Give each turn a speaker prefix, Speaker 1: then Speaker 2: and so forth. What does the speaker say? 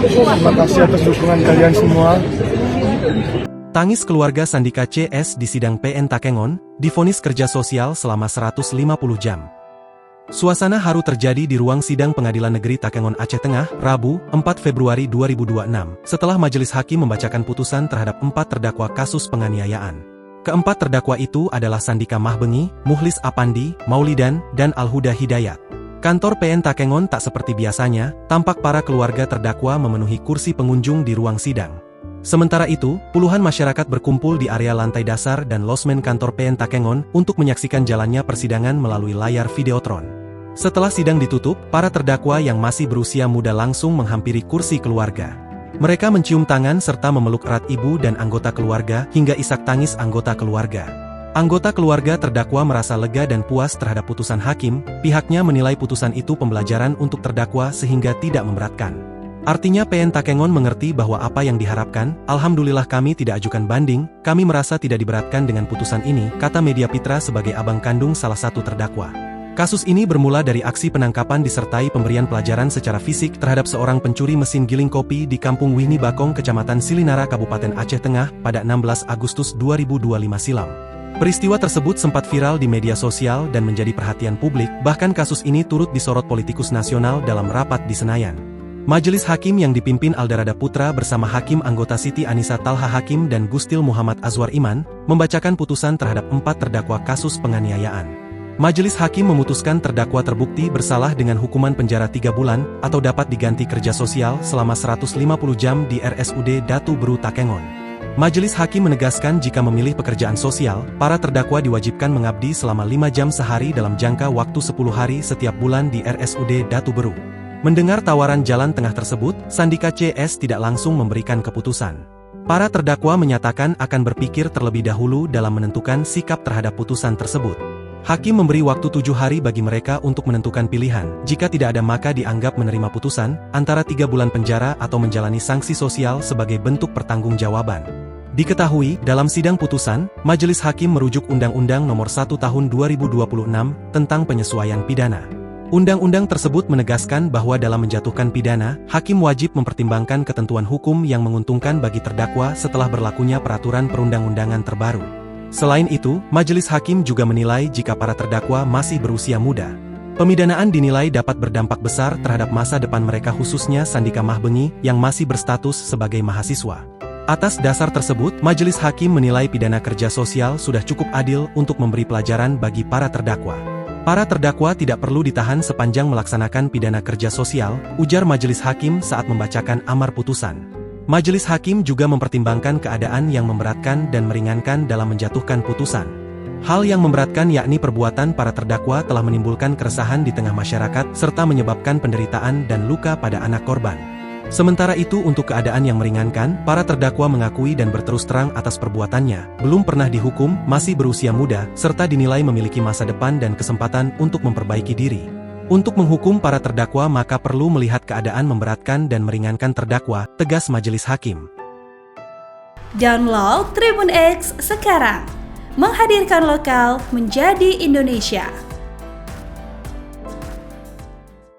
Speaker 1: Terima kasih atas dukungan kalian semua.
Speaker 2: Tangis keluarga Sandika CS di sidang PN Takengon, divonis kerja sosial selama 150 jam. Suasana haru terjadi di ruang sidang Pengadilan Negeri Takengon Aceh Tengah, Rabu, 4 Februari 2026, setelah majelis hakim membacakan putusan terhadap 4 terdakwa kasus penganiayaan. Keempat terdakwa itu adalah Sandika Mahbengi, Muhlis Apandi, Maulidan, dan Al-Huda Hidayat. Kantor PN Takengon tak seperti biasanya, tampak para keluarga terdakwa memenuhi kursi pengunjung di ruang sidang. Sementara itu, puluhan masyarakat berkumpul di area lantai dasar dan losmen kantor PN Takengon untuk menyaksikan jalannya persidangan melalui layar videotron. Setelah sidang ditutup, para terdakwa yang masih berusia muda langsung menghampiri kursi keluarga. Mereka mencium tangan serta memeluk erat ibu dan anggota keluarga hingga isak tangis anggota keluarga. Anggota keluarga terdakwa merasa lega dan puas terhadap putusan hakim, pihaknya menilai putusan itu pembelajaran untuk terdakwa sehingga tidak memberatkan. Artinya PN Takengon mengerti bahwa apa yang diharapkan, alhamdulillah kami tidak ajukan banding, kami merasa tidak diberatkan dengan putusan ini, kata Media Pitra sebagai abang kandung salah satu terdakwa. Kasus ini bermula dari aksi penangkapan disertai pemberian pelajaran secara fisik terhadap seorang pencuri mesin giling kopi di Kampung Wihni Bakong, Kecamatan Silinara, Kabupaten Aceh Tengah, pada 16 Agustus 2025 silam. Peristiwa tersebut sempat viral di media sosial dan menjadi perhatian publik, bahkan kasus ini turut disorot politikus nasional dalam rapat di Senayan. Majelis Hakim yang dipimpin Aldarada Putra bersama Hakim anggota Siti Anisa Talha Hakim dan Gustil Muhammad Azwar Iman, membacakan putusan terhadap 4 terdakwa kasus penganiayaan. Majelis Hakim memutuskan terdakwa terbukti bersalah dengan hukuman penjara 3 bulan, atau dapat diganti kerja sosial selama 150 jam di RSUD Datu Beru Takengon. Majelis Hakim menegaskan jika memilih pekerjaan sosial, para terdakwa diwajibkan mengabdi selama 5 jam sehari dalam jangka waktu 10 hari setiap bulan di RSUD Datu Beru. Mendengar tawaran jalan tengah tersebut, Sandika CS tidak langsung memberikan keputusan. Para terdakwa menyatakan akan berpikir terlebih dahulu dalam menentukan sikap terhadap putusan tersebut. Hakim memberi waktu 7 hari bagi mereka untuk menentukan pilihan, jika tidak ada maka dianggap menerima putusan, antara 3 bulan penjara atau menjalani sanksi sosial sebagai bentuk pertanggungjawaban. Diketahui, dalam sidang putusan, Majelis Hakim merujuk Undang-Undang Nomor 1 Tahun 2026 tentang penyesuaian pidana. Undang-undang tersebut menegaskan bahwa dalam menjatuhkan pidana, hakim wajib mempertimbangkan ketentuan hukum yang menguntungkan bagi terdakwa setelah berlakunya peraturan perundang-undangan terbaru. Selain itu, majelis hakim juga menilai jika para terdakwa masih berusia muda, pemidanaan dinilai dapat berdampak besar terhadap masa depan mereka, khususnya Sandika Mahbengi yang masih berstatus sebagai mahasiswa. Atas dasar tersebut, majelis hakim menilai pidana kerja sosial sudah cukup adil untuk memberi pelajaran bagi para terdakwa. Para terdakwa tidak perlu ditahan sepanjang melaksanakan pidana kerja sosial, ujar majelis hakim saat membacakan amar putusan. Majelis hakim juga mempertimbangkan keadaan yang memberatkan dan meringankan dalam menjatuhkan putusan. Hal yang memberatkan yakni perbuatan para terdakwa telah menimbulkan keresahan di tengah masyarakat serta menyebabkan penderitaan dan luka pada anak korban. Sementara itu, untuk keadaan yang meringankan, para terdakwa mengakui dan berterus terang atas perbuatannya, belum pernah dihukum, masih berusia muda, serta dinilai memiliki masa depan dan kesempatan untuk memperbaiki diri. Untuk menghukum para terdakwa maka perlu melihat keadaan memberatkan dan meringankan terdakwa, tegas majelis hakim.
Speaker 3: Download Tribun X sekarang, menghadirkan lokal menjadi Indonesia.